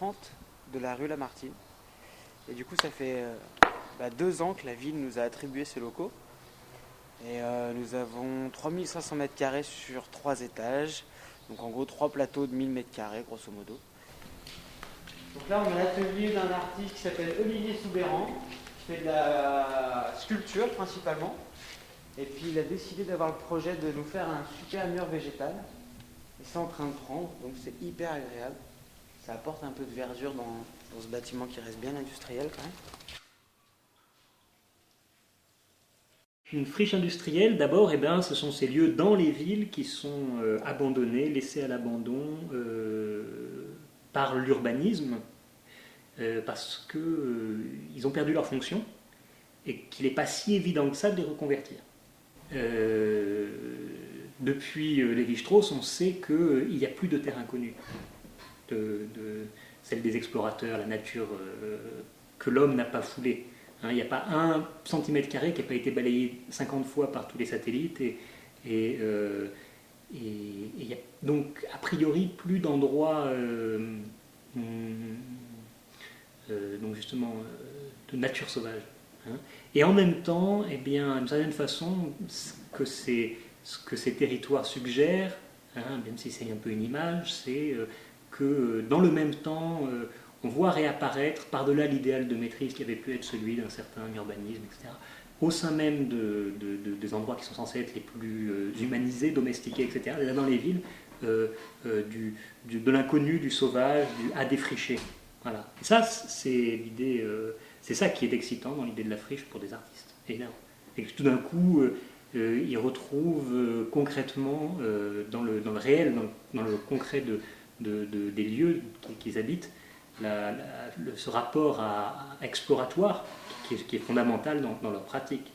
30 de la rue Lamartine. Et du coup, ça fait 2 ans que la ville nous a attribué ces locaux. Et nous avons 3500 mètres carrés sur 3 étages. Donc en gros 3 plateaux de 1000 mètres carrés grosso modo. Donc là on a l'atelier d'un artiste qui s'appelle Olivier Soubéran, qui fait de la sculpture principalement. Et puis il a décidé d'avoir le projet de nous faire un super mur végétal. Et c'est en train de prendre, donc c'est hyper agréable. Ça apporte un peu de verdure dans ce bâtiment qui reste bien industriel quand même. Une friche industrielle, d'abord, ce sont ces lieux dans les villes qui sont abandonnés, laissés à l'abandon par l'urbanisme, parce qu'ils ont perdu leur fonction et qu'il n'est pas si évident que ça de les reconvertir. Depuis Lévi-Strauss, on sait qu'il n'y a plus de terre inconnue, celle des explorateurs, la nature que l'homme n'a pas foulée. Il n'y a pas 1 cm² qui n'a pas été balayé 50 fois par tous les satellites et il n'y a donc a priori plus d'endroits donc justement de nature sauvage. Et en même temps, d'une certaine façon, ce que ces territoires suggèrent, même si c'est un peu une image, c'est que dans le même temps, on voit réapparaître, par-delà l'idéal de maîtrise qui avait pu être celui d'un certain urbanisme, etc., au sein même des endroits qui sont censés être les plus humanisés, domestiqués, etc., là dans les villes, de l'inconnu, du sauvage, à défricher. Voilà. Et ça, c'est l'idée, c'est ça qui est excitant dans l'idée de la friche pour des artistes, évidemment. Et que tout d'un coup, ils retrouvent concrètement, dans le réel, dans le concret des lieux qu'ils habitent, ce rapport exploratoire qui est fondamental dans leur pratique,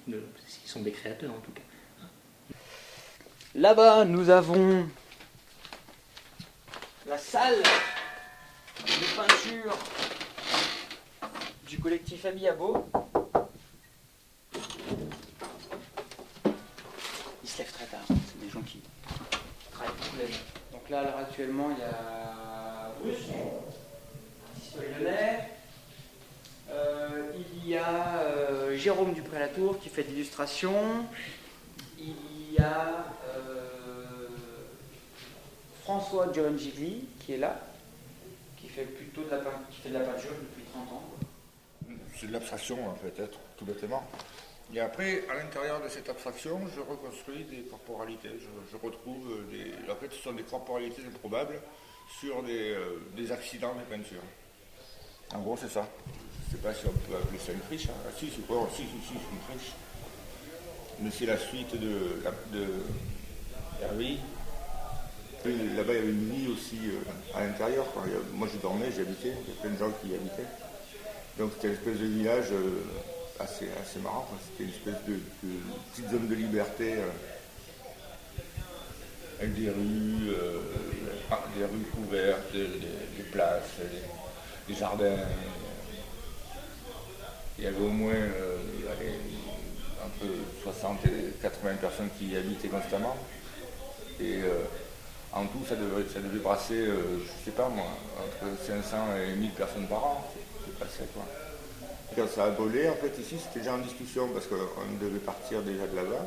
s'ils sont des créateurs en tout cas. Là-bas, nous avons la salle de peinture du collectif Amiabo. Ils se lèvent très tard, c'est des gens qui travaillent beaucoup la nuit. Donc là, alors actuellement, il y a Bruce, artiste lyonnais. Il y a Jérôme Dupré-Latour qui fait de l'illustration. Il y a François Giorangigli qui est là, qui fait plutôt de la peinture depuis 30 ans. C'est de l'abstraction, peut-être, tout bêtement. Et après, à l'intérieur de cette abstraction, je reconstruis des corporalités. Je retrouve en fait, ce sont des corporalités improbables sur des accidents de peinture. En gros, c'est ça. Je ne sais pas si on peut appeler ça une friche. Ah, si, c'est quoi? Si, c'est une friche. Mais c'est la suite de RVI. Là-bas, il y avait une vie aussi à l'intérieur. Moi, je dormais, j'y habitais. Il y a plein de gens qui y habitaient. Donc, c'était une espèce de village assez marrant. C'était une espèce de petite zone de liberté avec des rues couvertes, des places, des jardins. Il y avait au moins entre 60 et 80 personnes qui y habitaient constamment. Et en tout, ça devait brasser, je ne sais pas moi, entre 500 et 1000 personnes par an. C'est pas ça, quoi. Quand ça a volé, en fait, ici, c'était déjà en discussion parce qu'on devait partir déjà de là-bas.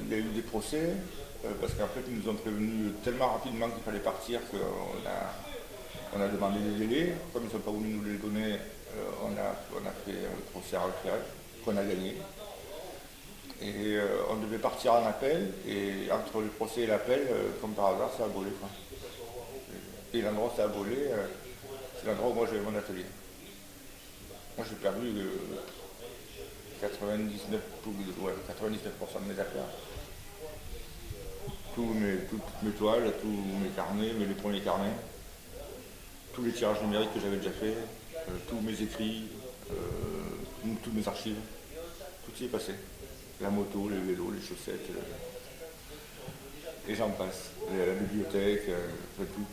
Il y a eu des procès parce qu'en fait, ils nous ont prévenus tellement rapidement qu'il fallait partir qu'on a demandé des délais. Comme ils ne sont pas voulu nous les donner, on a fait un procès à requérir qu'on a gagné. Et on devait partir en appel, et entre le procès et l'appel, comme par hasard, ça a volé. Quoi. Et l'endroit où ça a volé, c'est l'endroit où moi j'avais mon atelier. Moi j'ai perdu 99% de mes affaires. Toutes mes toiles, tous mes carnets, les premiers carnets, tous les tirages numériques que j'avais déjà fait, tous mes écrits, toutes mes archives, tout y est passé. La moto, les vélos, les chaussettes, et j'en passe. La bibliothèque, tout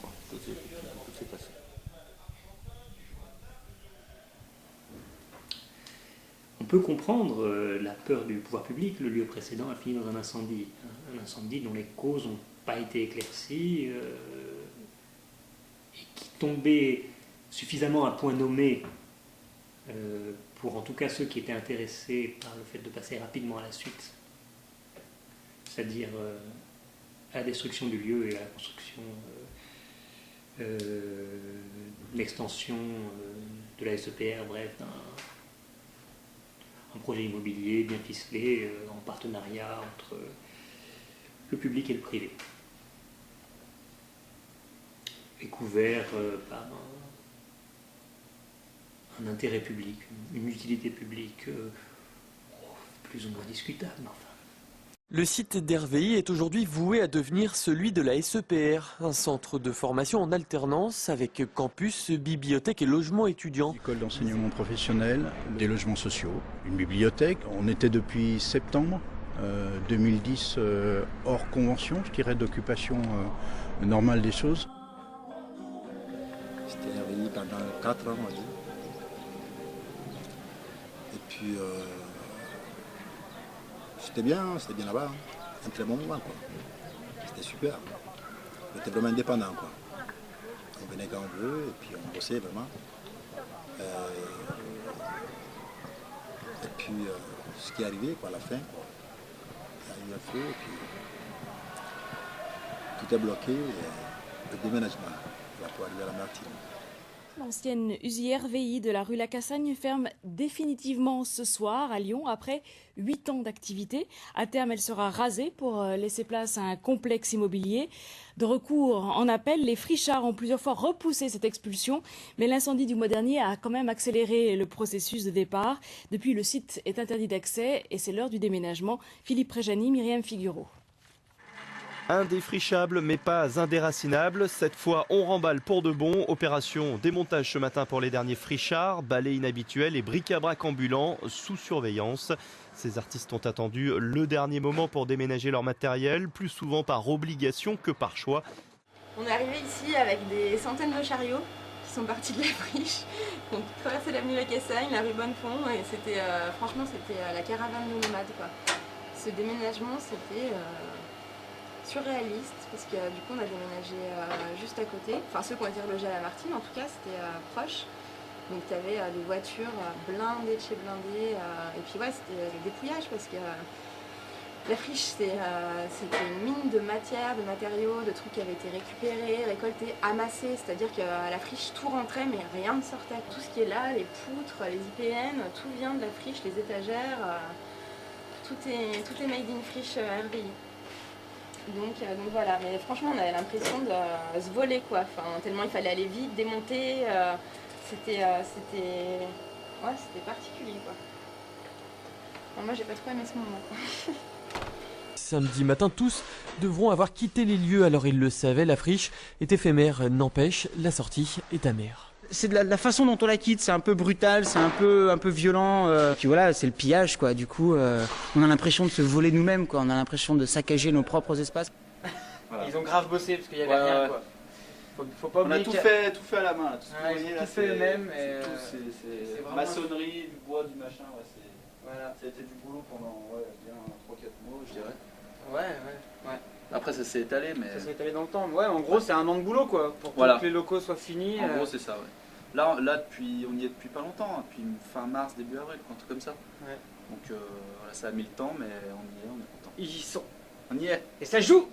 s'est passé. On peut comprendre la peur du pouvoir public. Le lieu précédent a fini dans un incendie dont les causes n'ont pas été éclaircies. qui tombait suffisamment à point nommé pour en tout cas ceux qui étaient intéressés par le fait de passer rapidement à la suite, c'est-à-dire à la destruction du lieu et à la construction, l'extension de la SEPR, bref, un projet immobilier bien ficelé en partenariat entre le public et le privé, et couvert par un intérêt public, une utilité publique plus ou moins discutable, mais enfin. Le site d'Hervéy est aujourd'hui voué à devenir celui de la SEPR, un centre de formation en alternance avec campus, bibliothèque et logements étudiants. École d'enseignement professionnel, des logements sociaux, une bibliothèque. On était depuis septembre 2010 hors convention, je dirais, d'occupation normale des choses. C'était Hervéy pendant 4 ans, on va dire. Et puis c'était bien là-bas, un très bon moment, quoi. C'était super. On était vraiment indépendant, quoi. On venait quand on veut et puis on bossait vraiment. Et puis ce qui est arrivé, quoi, à la fin, quoi. Il y a eu un feu et puis tout est bloqué. Le déménagement, là, pour arriver à la Martine. L'ancienne usine Hervéy de la rue La Cassagne ferme définitivement ce soir à Lyon après 8 ans d'activité. À terme, elle sera rasée pour laisser place à un complexe immobilier. De recours en appel, les frichards ont plusieurs fois repoussé cette expulsion, mais l'incendie du mois dernier a quand même accéléré le processus de départ. Depuis, le site est interdit d'accès et c'est l'heure du déménagement. Philippe Préjani, Myriam Figuereau. Indéfrichable mais pas indéracinable, cette fois on remballe pour de bon. Opération démontage ce matin pour les derniers frichards, balais inhabituels et bric-à-brac ambulants sous surveillance. Ces artistes ont attendu le dernier moment pour déménager leur matériel, plus souvent par obligation que par choix. On est arrivé ici avec des centaines de chariots qui sont partis de la friche, qui ont traversé l'avenue La Cassagne, la rue Bonnefond, et c'était franchement c'était la caravane de nomades, quoi. Ce déménagement c'était surréaliste parce que du coup on a déménagé juste à côté, enfin ceux qui ont été relogés à la Martine en tout cas, c'était proche, donc tu avais des voitures blindées de chez blindées, et puis ouais c'était le dépouillage parce que la friche c'était une mine de matière, de matériaux, de trucs qui avaient été récupérés, récoltés, amassés, c'est-à-dire qu'à la friche tout rentrait mais rien ne sortait, tout ce qui est là, les poutres, les IPN, tout vient de la friche, les étagères, tout est made in friche Hervéy. Donc voilà, mais franchement on avait l'impression de se voler, quoi, enfin, tellement il fallait aller vite, démonter, c'était particulier, quoi. Enfin, moi j'ai pas trop aimé ce moment, quoi. Samedi matin, tous devront avoir quitté les lieux, alors ils le savaient, la friche est éphémère, n'empêche, la sortie est amère. C'est de la façon dont on la quitte, c'est un peu brutal, c'est un peu violent, puis voilà, c'est le pillage, quoi. Du coup, on a l'impression de se voler nous-mêmes, quoi. On a l'impression de saccager nos propres espaces. Voilà. Ils ont grave bossé parce qu'il y avait rien, quoi. Faut pas oublier on a tout fait à la main, là. Tout ce que vous voyez, ils ont là, tout fait eux-mêmes. C'est maçonnerie, du bois, du machin, ouais, voilà. Ça a été du boulot pendant bien 3-4 mois, je dirais. Ouais. Après ça s'est étalé, mais... Ça s'est étalé dans le temps. Ouais, en gros c'est un an de boulot, quoi, pour voilà. que les locaux soient finis. En gros c'est ça, ouais. Là on y est depuis pas longtemps, depuis fin mars, début avril, un truc comme ça. Ouais. Donc voilà, ça a mis le temps, mais on y est content. Ils y sont. On y est. Et ça joue.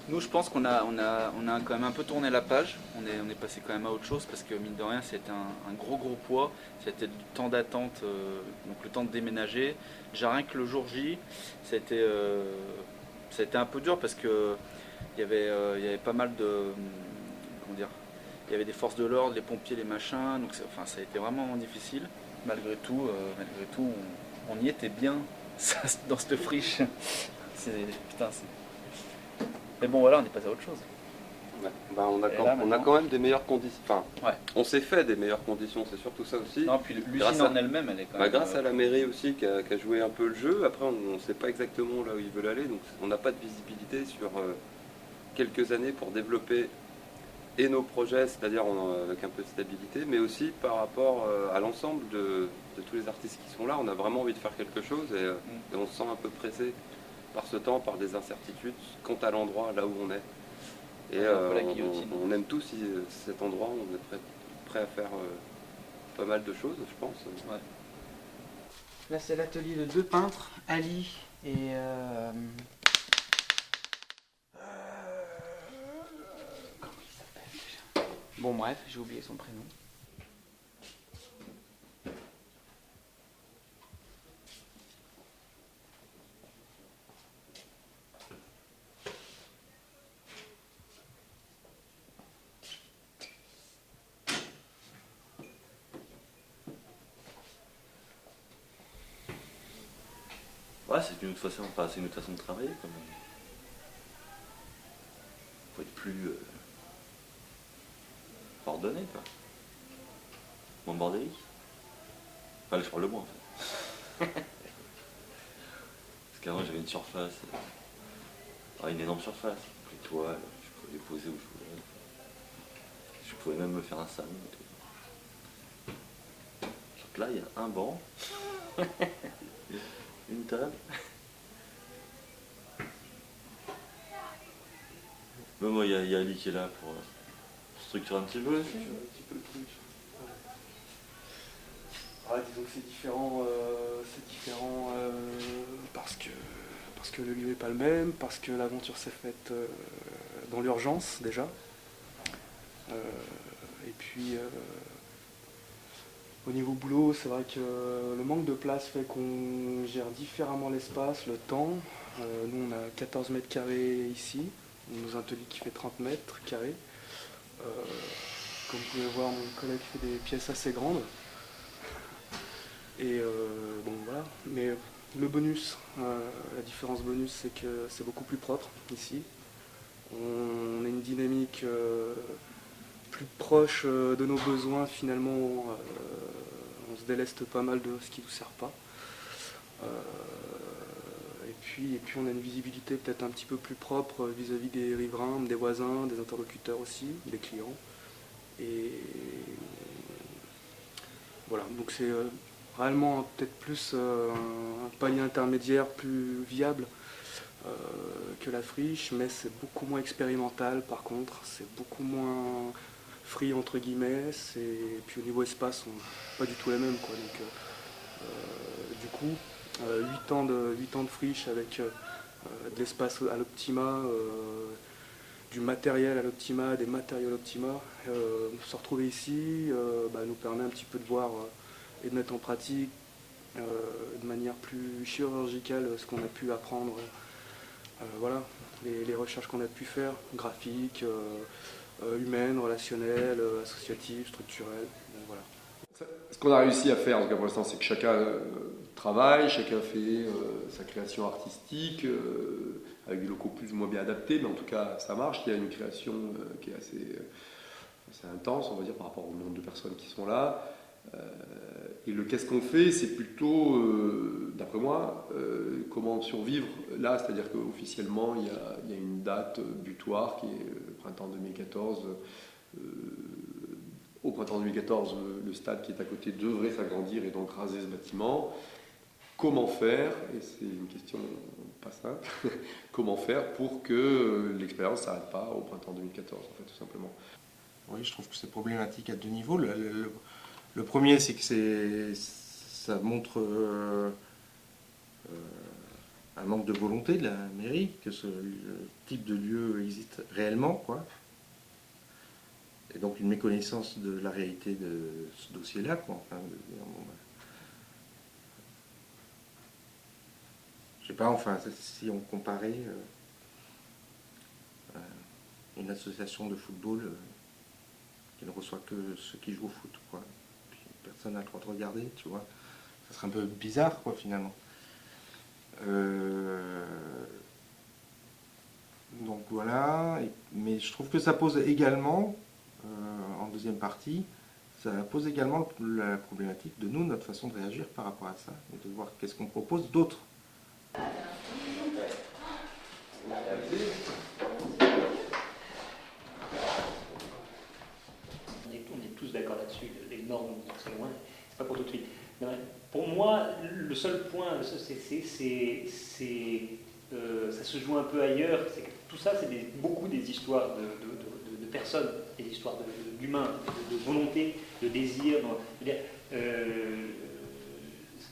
Nous, je pense qu'on a quand même un peu tourné la page. On est passé quand même à autre chose parce que mine de rien, c'était un gros poids. C'était du temps d'attente, donc le temps de déménager. Déjà rien que le jour J, ça a été un peu dur parce que il y avait pas mal de, comment dire, il y avait des forces de l'ordre, les pompiers, les machins. Donc ça a été vraiment difficile. Malgré tout, on y était bien dans cette friche. Mais bon voilà, on est passé à autre chose. Ouais. Ben, on a quand même des meilleures conditions. Enfin, on s'est fait des meilleures conditions, c'est surtout ça aussi. Non, puis l'usine en elle-même, elle est quand même. Grâce à la mairie aussi qui a joué un peu le jeu. Après, on ne sait pas exactement là où ils veulent aller, donc on n'a pas de visibilité sur quelques années pour développer et nos projets, c'est-à-dire avec un peu de stabilité, mais aussi par rapport à l'ensemble de tous les artistes qui sont là. On a vraiment envie de faire quelque chose et on se sent un peu pressé par ce temps, par des incertitudes quant à l'endroit là où on est. Et on aime tous cet endroit, on est prêt à faire pas mal de choses, je pense. Ouais. Là, c'est l'atelier de 2 peintres, Ali et... comment il s'appelle déjà? Bon, bref, j'ai oublié son prénom. Ouais, c'est une autre façon de travailler quand même. Faut être plus ordonné, quoi. Moins bordélique. Enfin, je parle de moi en fait. Parce qu'avant j'avais une surface, une énorme surface, les toiles, je pouvais les poser où je voulais. Je pouvais même me faire un salon et tout. Donc là, il y a un banc. Une table. Mais moi, il y a Ali qui est là pour structurer un petit peu aussi. Le truc. Disons que c'est différent, parce que le lieu n'est pas le même, parce que l'aventure s'est faite dans l'urgence déjà. Et puis au niveau boulot, c'est vrai que le manque de place fait qu'on gère différemment l'espace, le temps. Nous, on a 14 mètres carrés ici, dans un atelier qui fait 30 mètres carrés. Comme vous pouvez voir, mon collègue fait des pièces assez grandes. Et bon, voilà. Mais le bonus, la différence bonus, c'est que c'est beaucoup plus propre ici. On a une dynamique plus proche de nos besoins finalement. On se déleste pas mal de ce qui ne nous sert pas. Et puis on a une visibilité peut-être un petit peu plus propre vis-à-vis des riverains, des voisins, des interlocuteurs aussi, des clients. Et voilà, donc c'est réellement peut-être plus un palier intermédiaire plus viable que la friche, mais c'est beaucoup moins expérimental par contre, c'est beaucoup moins free entre guillemets, et puis au niveau espace, on n'est pas du tout les mêmes, quoi. Donc du coup, 8 ans de friche avec de l'espace à l'Optima, du matériel à l'Optima, des matériaux à l'Optima, se retrouver ici nous permet un petit peu de voir et de mettre en pratique de manière plus chirurgicale ce qu'on a pu apprendre, voilà, les recherches qu'on a pu faire, graphiques, humaines, relationnelles, associatives, structurelles, voilà. Ce qu'on a réussi à faire pour l'instant, c'est que chacun travaille, chacun fait sa création artistique, avec des locaux plus ou moins bien adaptés, mais en tout cas ça marche. Il y a une création qui est assez intense, on va dire, par rapport au nombre de personnes qui sont là. Et le qu'est-ce qu'on fait, c'est plutôt, d'après moi, comment survivre là, c'est-à-dire qu'officiellement il y a une date butoir qui est le printemps 2014. Au printemps 2014, le stade qui est à côté devrait s'agrandir et donc raser ce bâtiment. Comment faire, et c'est une question pas simple, comment faire pour que l'expérience ne s'arrête pas au printemps 2014, en fait, tout simplement. Oui, je trouve que c'est problématique à deux niveaux. Le premier, c'est que ça montre un manque de volonté de la mairie, que ce type de lieu existe réellement, quoi. Et donc une méconnaissance de la réalité de ce dossier-là, quoi. Enfin, je sais pas, enfin, si on comparait une association de football qui ne reçoit que ceux qui jouent au foot, quoi. Puis personne n'a le droit de regarder, tu vois. Ça serait un peu bizarre, quoi, finalement. Donc voilà, mais je trouve que ça pose également, en deuxième partie, ça pose également la problématique de nous, notre façon de réagir par rapport à ça, et de voir qu'est-ce qu'on propose d'autre. On est tous d'accord là-dessus, les normes vont très loin, c'est pas pour tout de suite. Pour moi, le seul point, ça se joue un peu ailleurs, c'est que tout ça, c'est beaucoup des histoires de personnes, des histoires d'humains, de volonté, de désir.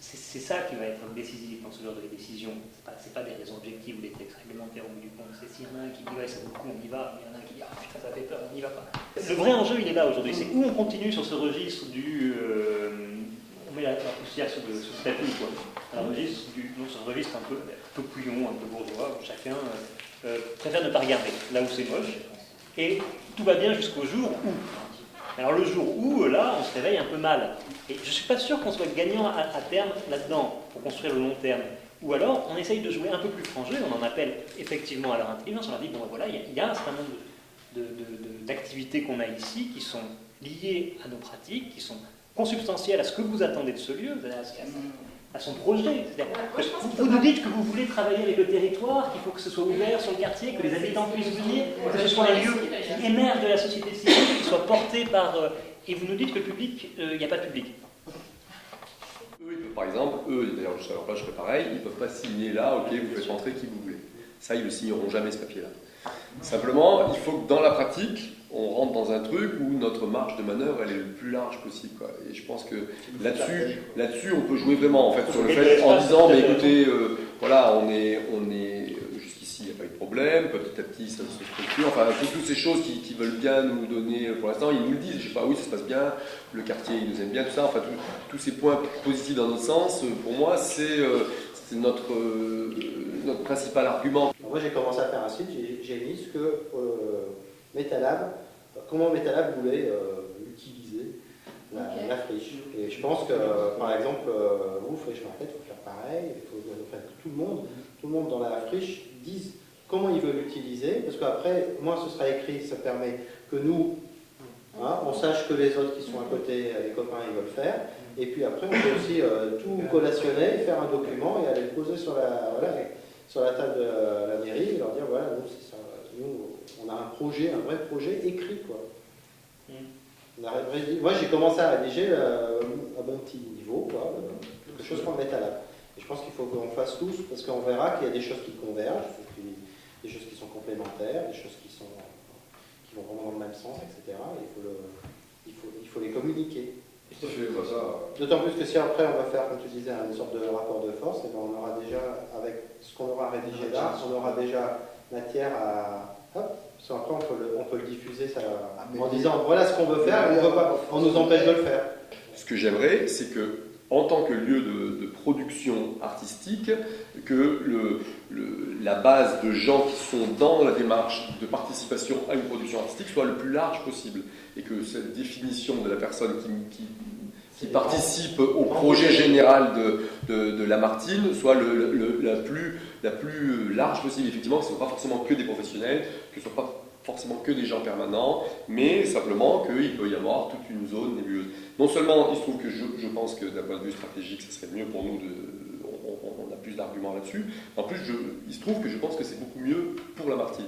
C'est ça qui va être décisif dans ce genre de décision. C'est pas des raisons objectives ou des textes réglementaires au bout du compte. C'est s'il y en a un qui dit ouais, ça vaut le coup, on y va, il y en a un qui dit ah putain, ça fait peur, on n'y va pas. Le vrai enjeu, il est là aujourd'hui. C'est où on continue sur ce registre du. On met la poussière sur le tapis, quoi. Un registre, sur un registre un peu couillon, un peu bourgeois, où chacun préfère ne pas regarder là où c'est moche. Et tout va bien jusqu'au jour où. Alors le jour où, là, on se réveille un peu mal. Et je ne suis pas sûr qu'on soit gagnant à terme là-dedans, pour construire le long terme. Ou alors, on essaye de jouer un peu plus franc jeu, on en appelle effectivement à leur intelligence, on leur dit, bon voilà, il y a un certain nombre d'activités qu'on a ici qui sont liées à nos pratiques, qui sont consubstantielles à ce que vous attendez de ce lieu, à son projet. Vous nous dites que vous voulez travailler avec le territoire, qu'il faut que ce soit ouvert sur le quartier, que les habitants puissent venir, que ce soit un lieu qui émerge de la société civile, qui soit porté par... et vous nous dites que le public, il n'y a pas de public. Par exemple, eux, d'ailleurs, je leur place, je ferai pareil, ils ne peuvent pas signer là, ok, vous faites rentrer qui vous voulez. Ça, ils ne le signeront jamais, ce papier-là. Simplement, il faut que dans la pratique, on rentre dans un truc où notre marge de manœuvre, elle est le plus large possible, quoi. Et je pense que là-dessus, on peut jouer vraiment, en fait, sur le fait, en disant, mais écoutez, voilà, on est jusqu'ici, il n'y a pas eu de problème, petit à petit, ça se structure, enfin, toutes ces choses qui veulent bien nous donner, pour l'instant, ils nous le disent, je sais pas, oui, ça se passe bien, le quartier, il nous aime bien, tout ça, enfin, tous ces points positifs dans notre sens, pour moi, c'est notre principal argument. Moi, j'ai commencé à faire un site, j'ai mis ce que MetaLab, comment MetaLab voulait utiliser la friche. Et je pense que, par exemple, vous, Friche Market, il faut faire pareil, il faut que tout le monde dans la friche dise comment il veut l'utiliser, parce qu'après, moi, ce sera écrit, ça permet que nous, on sache que les autres qui sont à côté, les copains, ils veulent faire. Et puis après, on peut aussi tout collationner, faire un document et aller le poser sur la table de la mairie et leur dire voilà, nous, c'est ça, nous, on a un vrai projet écrit, quoi. Moi, j'ai commencé à rédiger à mon petit niveau, quoi, quelque chose qu'on mette à l'âme. Et je pense qu'il faut qu'on fasse tous, parce qu'on verra qu'il y a des choses qui convergent, des choses qui sont complémentaires, des choses qui vont vraiment dans le même sens, etc. Et il faut les communiquer. D'autant plus que si après on va faire, comme tu disais, une sorte de rapport de force, et ben on aura déjà, avec ce qu'on aura rédigé là, on aura déjà matière à... Hop, parce qu'après on peut le diffuser ça, en disant voilà ce qu'on veut faire, on nous empêche de le faire. Ce que j'aimerais, c'est que, en tant que lieu de production artistique, que la base de gens qui sont dans la démarche de participation à une production artistique soit le plus large possible. Et que cette définition de la personne qui participe au projet général de Lamartine soit la plus large possible. Effectivement, que ce ne soit pas forcément que des professionnels, que ce ne soit pas forcément que des gens permanents, mais simplement qu'il peut y avoir toute une zone nébuleuse. Non seulement, il se trouve que je pense que d'un point de vue stratégique, ce serait mieux pour nous, on a plus d'arguments là-dessus. En plus, il se trouve que je pense que c'est beaucoup mieux pour Lamartine.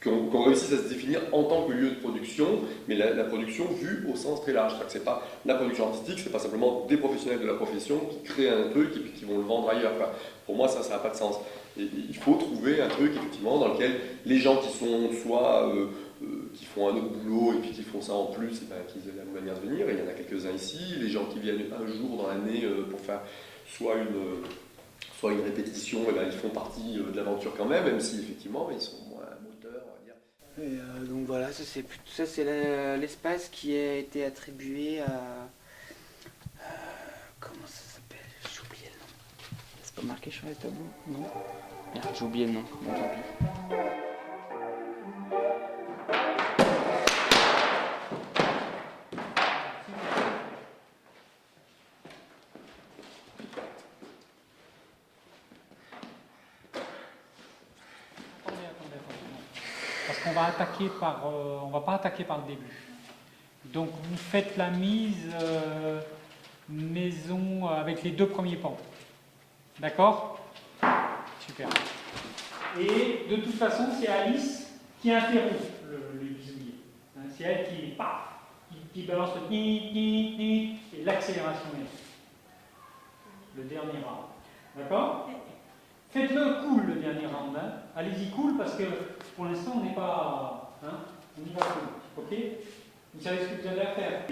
Qu'on réussisse à se définir en tant que lieu de production, mais la production vue au sens très large. C'est pas la production artistique, c'est pas simplement des professionnels de la profession qui créent un truc et puis qui vont le vendre ailleurs. Enfin, pour moi, ça n'a pas de sens. Et il faut trouver un truc, effectivement, dans lequel les gens qui sont soit qui font un autre boulot et puis qui font ça en plus, et ben, qu'ils aient la manière de venir. Et il y en a quelques-uns ici, les gens qui viennent un jour dans l'année pour faire soit une répétition, et ben, ils font partie de l'aventure quand même si effectivement ils sont moins moteurs, on va dire. Et donc voilà, ça c'est l'espace qui a été attribué à... comment ça s'appelle? J'ai oublié le nom. C'est pas marqué sur les tableaux? Non. Merde, j'ai oublié le nom. Bon, tant pis. qu'on va attaquer on va pas attaquer par le début. Donc vous faites la mise maison avec les 2 premiers pans. D'accord? Super. Et de toute façon, c'est Alice qui interrompt le bisouillet. C'est elle qui balance le et l'accélération est le dernier round. D'accord? Faites-le cool, le dernier round. Hein. Allez-y cool, parce que pour l'instant, on n'est pas... Hein, on y va cool. Ok? Vous savez ce que vous avez à faire.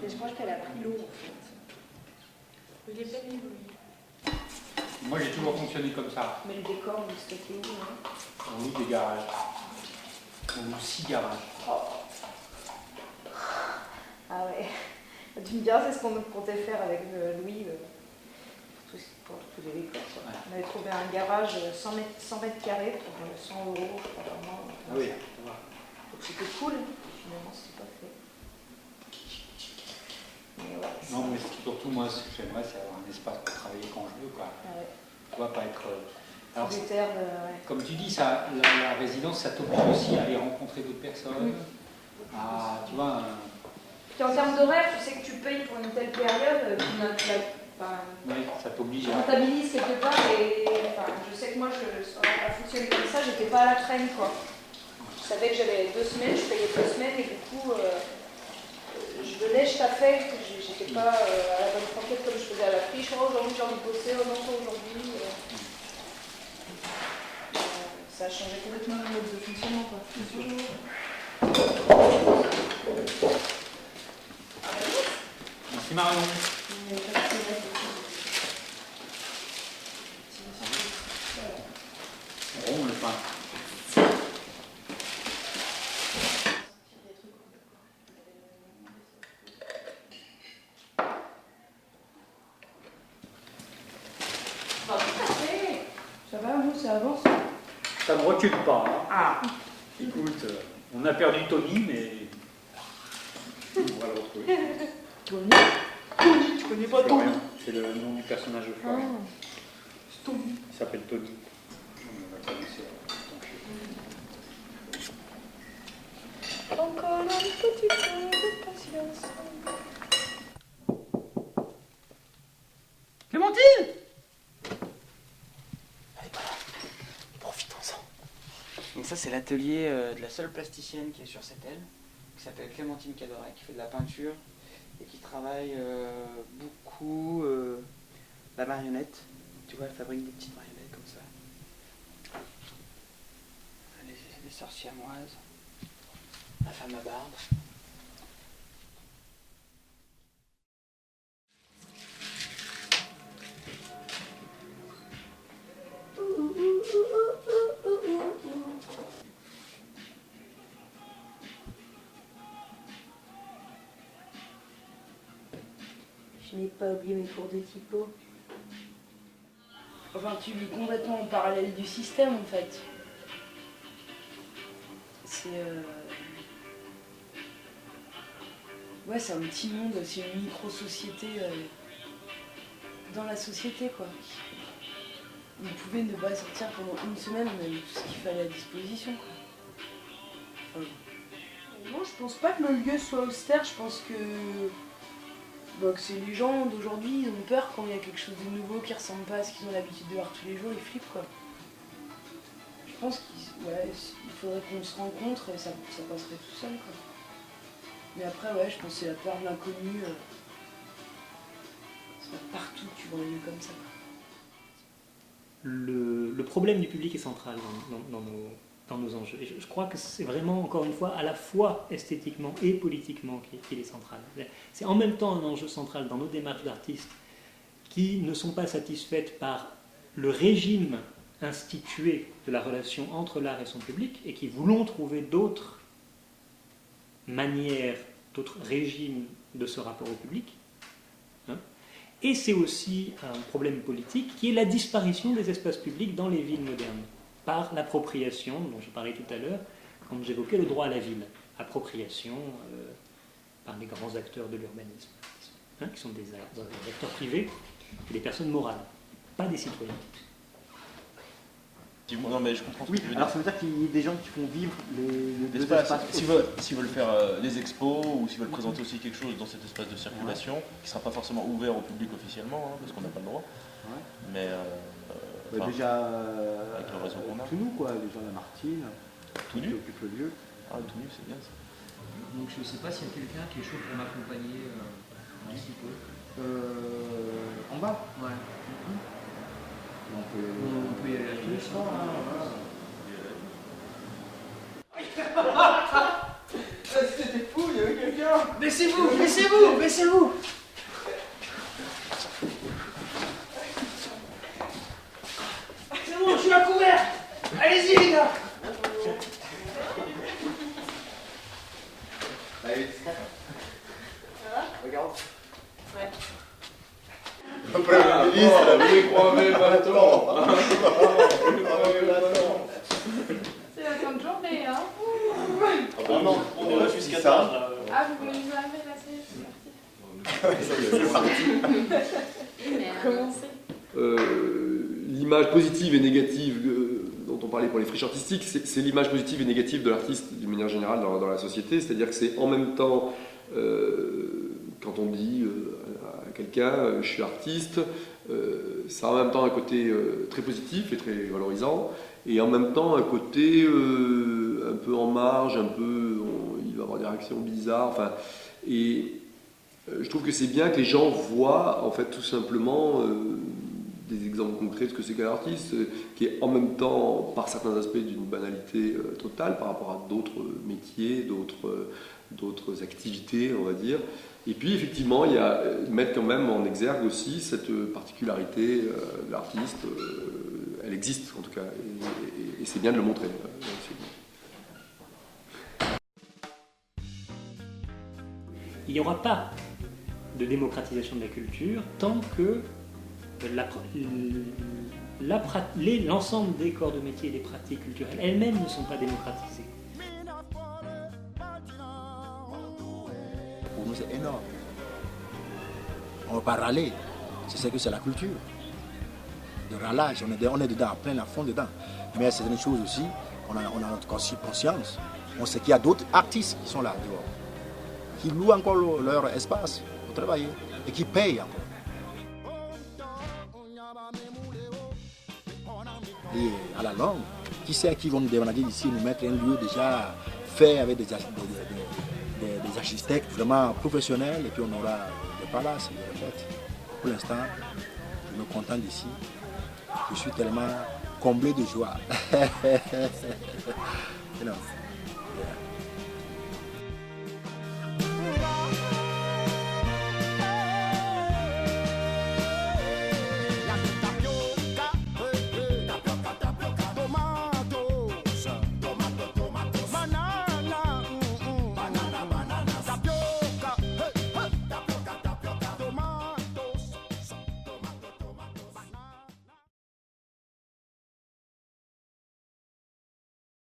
Je crois qu'elle a pris l'eau en fait. Il est pas mis. Moi j'ai toujours fonctionné comme ça. Mais le décor, vous stockez où hein? On loue des garages. On loue 6 garages. Oh. Ah ouais. Tu me diras, c'est ce qu'on comptait faire avec Louis pour tous les décors. Ouais. On avait trouvé un garage 100 mètres carrés pour 100 €, je crois, par mois. Ah oui, donc c'était cool. Finalement, c'était pas fait. Ouais, non, mais surtout, moi, ce que j'aimerais, c'est avoir un espace pour travailler quand je veux, quoi. Ah ouais. Tu vois, pas être... Alors, ouais. Comme tu dis, ça, la résidence, ça t'oblige aussi à aller rencontrer d'autres personnes. À, tu vois... Puis en termes d'horaire, tu sais que tu payes pour une telle période, oui, ça t'oblige à... à... comptabilise quelque part, et je sais que moi, à fonctionner comme ça, j'étais pas à la traîne, quoi. Je savais que j'avais 2 semaines, je payais 2 semaines, et du coup... je venais, je taffais, j'étais pas à la bonne franquette comme je faisais à la friche. Oh, aujourd'hui j'ai envie de bosser, oh non, pas aujourd'hui. Ça a changé complètement le mode de fonctionnement, quoi. Merci Marion. Bon, le pain. Ça va, vous, ça avance? Ça ne recule pas. Hein. Ah. Écoute, on a perdu Tony, mais on va le retrouver. Tony? Tu connais pas Tony? C'est le nom du personnage de Florian. C'est Tony. Il s'appelle Tony. On va commencer à Encore un petit peu de patience. Clémentine! Profitons-en. Donc ça c'est l'atelier de la seule plasticienne qui est sur cette aile, qui s'appelle Clémentine Cadoret, qui fait de la peinture et qui travaille beaucoup la marionnette. Tu vois, elle fabrique des petites marionnettes comme ça. Les sorcières-moises, la femme à barbe. Je n'ai pas oublié mes cours de typo. Enfin, tu vis complètement en parallèle du système, en fait. C'est... Ouais, c'est un petit monde, c'est une micro-société dans la société, quoi. On pouvait ne pas sortir pendant une semaine, on avait tout ce qu'il fallait à disposition, quoi. Enfin, non, je pense pas que le lieu soit austère, je pense que c'est les gens d'aujourd'hui, ils ont peur quand il y a quelque chose de nouveau qui ressemble pas à ce qu'ils ont l'habitude de voir tous les jours, ils flippent, quoi. Je pense qu'il faudrait qu'on se rencontre et ça passerait tout seul, quoi. Mais après, ouais, je pense que c'est la peur de l'inconnu. C'est pas partout que tu vois un lieu comme ça, quoi. Le problème du public est central dans nos enjeux. Et je crois que c'est vraiment, encore une fois, à la fois esthétiquement et politiquement qu'il est central. C'est en même temps un enjeu central dans nos démarches d'artistes qui ne sont pas satisfaites par le régime institué de la relation entre l'art et son public et qui voulons trouver d'autres manières, d'autres régimes de ce rapport au public. Et c'est aussi un problème politique qui est la disparition des espaces publics dans les villes modernes par l'appropriation dont je parlais tout à l'heure quand j'évoquais le droit à la ville. Appropriation par les grands acteurs de l'urbanisme, qui sont des acteurs privés et des personnes morales, pas des citoyens. Non mais je comprends ce que tu veux dire. Alors ça veut dire qu'il y a des gens qui font vivre les deux L'espace, espaces. s'ils veulent faire des expos ou s'ils veulent présenter aussi quelque chose dans cet espace de circulation, qui ne sera pas forcément ouvert au public officiellement, parce qu'on n'a pas le droit. Mais déjà avec le réseau qu'on a. tout nous quoi, les gens de la Martine, tout nu, qui occupent le lieu. Ah tout nu c'est bien ça. Donc je ne sais pas s'il y a quelqu'un qui est chaud pour m'accompagner un petit peu. En bas. Ouais. On peut y aller à tous. C'était fou, il y avait quelqu'un. Baissez-vous, baissez-vous, baissez-vous. C'est bon, je suis à couvert. Allez-y les gars. Allez, Ça va? regarde. Ouais. Après la ministre, elle a voulu croiser le bâton. C'est la fin de journée, hein? Ah non, on est là jusqu'à tard. Ah, vous voulez nous arrêter là, c'est parti. Comment c'est? L'image positive et négative dont on parlait pour les friches artistiques, c'est l'image positive et négative de l'artiste d'une manière générale dans la société, c'est-à-dire que c'est en même temps, quand on dit à quelqu'un je suis artiste, ça a en même temps un côté très positif et très valorisant, et en même temps un côté un peu en marge, il va avoir des réactions bizarres, enfin, et je trouve que c'est bien que les gens voient en fait tout simplement des exemples concrets de ce que c'est qu'un artiste, qui est en même temps, par certains aspects, d'une banalité totale par rapport à d'autres métiers, d'autres activités, on va dire. Et puis effectivement, il y a mettre quand même en exergue aussi cette particularité de l'artiste. Elle existe en tout cas, et c'est bien de le montrer. Il n'y aura pas de démocratisation de la culture tant que l'ensemble des corps de métier et des pratiques culturelles elles-mêmes ne sont pas démocratisées. Pour nous, c'est énorme. On ne va pas râler. C'est ce que c'est la culture. Le râlage, on est dedans, à fond dedans. Mais c'est une chose aussi, on a notre conscience. On sait qu'il y a d'autres artistes qui sont là dehors, qui louent encore leur espace pour travailler et qui payent encore. Et à la longue, qui sait qui vont nous demander d'ici, nous mettre un lieu déjà fait avec des architectes vraiment professionnels, et puis on aura des palaces, des retraites. Pour l'instant, je me contente d'ici. Je suis tellement comblé de joie. You know, yeah.